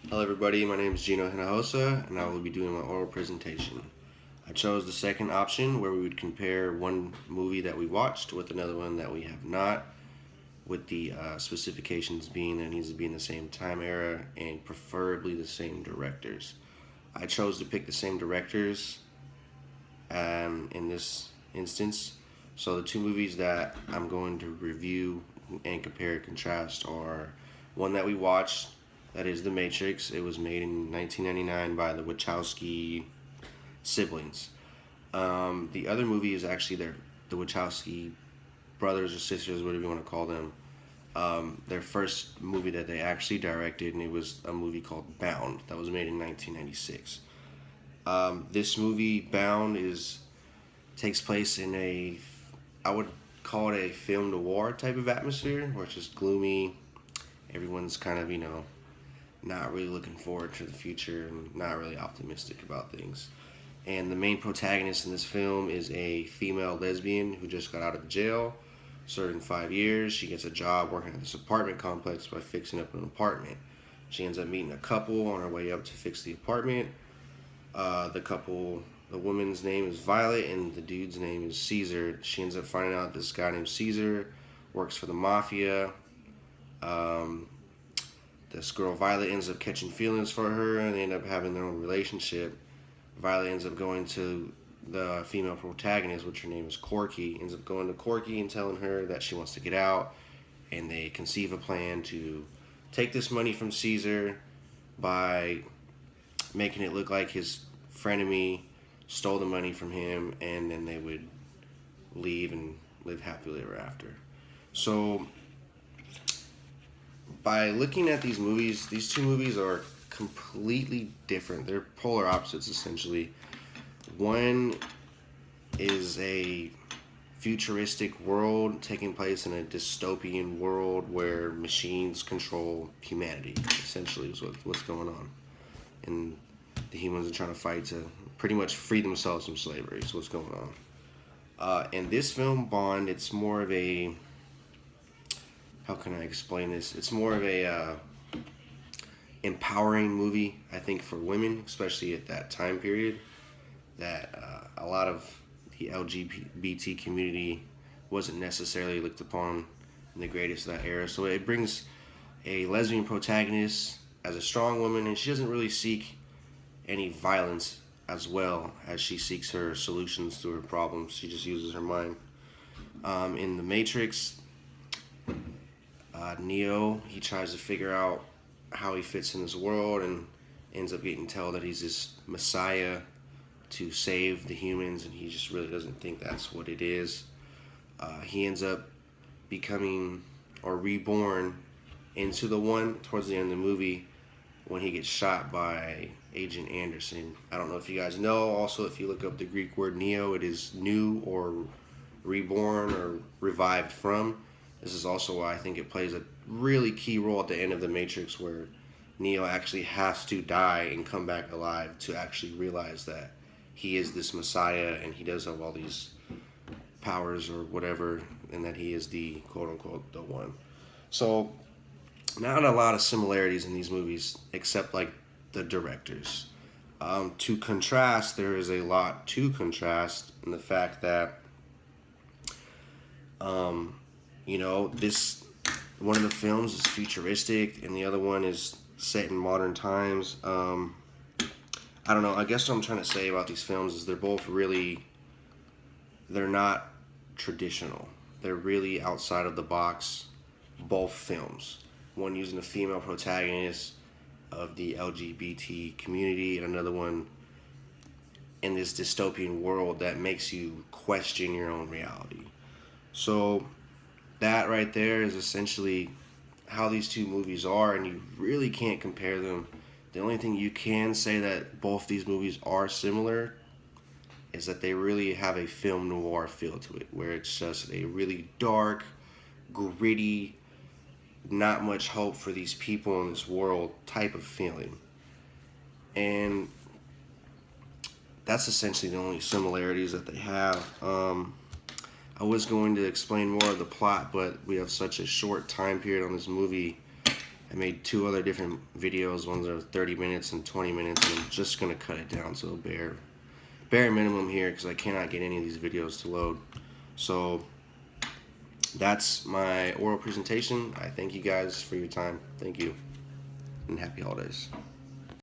Hello everybody, my name is Gino Hinojosa and I will be doing my oral presentation. I chose the second option where we would compare one movie that we watched with another one that we have not, with the specifications being that it needs to be in the same time era and preferably the same directors. I chose to pick the same directors in this instance. So the two movies that I'm going to review and compare and contrast are one that we watched, that is The Matrix. It was made in 1999 by the Wachowski siblings. The other movie is actually the Wachowski brothers or sisters, whatever you want to call them. Their first movie that they actually directed, and it was a movie called Bound that was made in 1996. This movie Bound is takes place in I would call it a film noir type of atmosphere, where it's just gloomy. Everyone's kind of not really looking forward to the future and not really optimistic about things. And the main protagonist in this film is a female lesbian who just got out of jail, serving 5 years. She gets a job working at this apartment complex by fixing up an apartment. She ends up meeting a couple on her way up to fix the apartment. The woman's name is Violet and the dude's name is Caesar. She ends up finding out this guy named Caesar works for the mafia. Um, this girl Violet ends up catching feelings for her and they end up having their own relationship. Violet ends up going to the female protagonist, which her name is Corky, ends up going to Corky and telling her that she wants to get out, and they conceive a plan to take this money from Caesar by making it look like his frenemy stole the money from him, and then they would leave and live happily ever after. So by looking at these movies, these two movies are completely different. They're polar opposites essentially. One is a futuristic world taking place in a dystopian world where machines control humanity. Essentially, is what's going on, and the humans are trying to fight to pretty much free themselves from slavery. Is what's going on. In this film, Bond, it's more of a, how can I explain this? It's more of a empowering movie, I think, for women, especially at that time period. That a lot of the LGBT community wasn't necessarily looked upon in the greatest of that era. So it brings a lesbian protagonist as a strong woman, and she doesn't really seek any violence as well as she seeks her solutions to her problems. She just uses her mind. In The Matrix, Neo, he tries to figure out how he fits in this world and ends up getting told that he's this messiah to save the humans, and he just really doesn't think that's what it is. He ends up becoming or reborn into the one towards the end of the movie when he gets shot by Agent Anderson. I don't know if you guys know. Also, if you look up the Greek word neo, it is new or reborn or revived from. This is also why I think it plays a really key role at the end of The Matrix, where Neo actually has to die and come back alive to actually realize that he is this messiah and he does have all these powers or whatever, and that he is the quote unquote the one. So not a lot of similarities in these movies except like the directors. To contrast, there is a lot to contrast in the fact that this one of the films is futuristic and the other one is set in modern times. I don't know. I guess what I'm trying to say about these films is they're not traditional. They're really outside of the box, both films. One using a female protagonist of the LGBT community, and another one in this dystopian world that makes you question your own reality. So that right there is essentially how these two movies are, and you really can't compare them. The only thing you can say that both these movies are similar is that they really have a film noir feel to it, where it's just a really dark, gritty, not much hope for these people in this world type of feeling. And that's essentially the only similarities that they have. I was going to explain more of the plot, but we have such a short time period on this movie. I made 2 other different videos. Ones are 30 minutes and 20 minutes, and I'm just gonna cut it down to a bare minimum here because I cannot get any of these videos to load. So that's my oral presentation. I thank you guys for your time. Thank you, and happy holidays.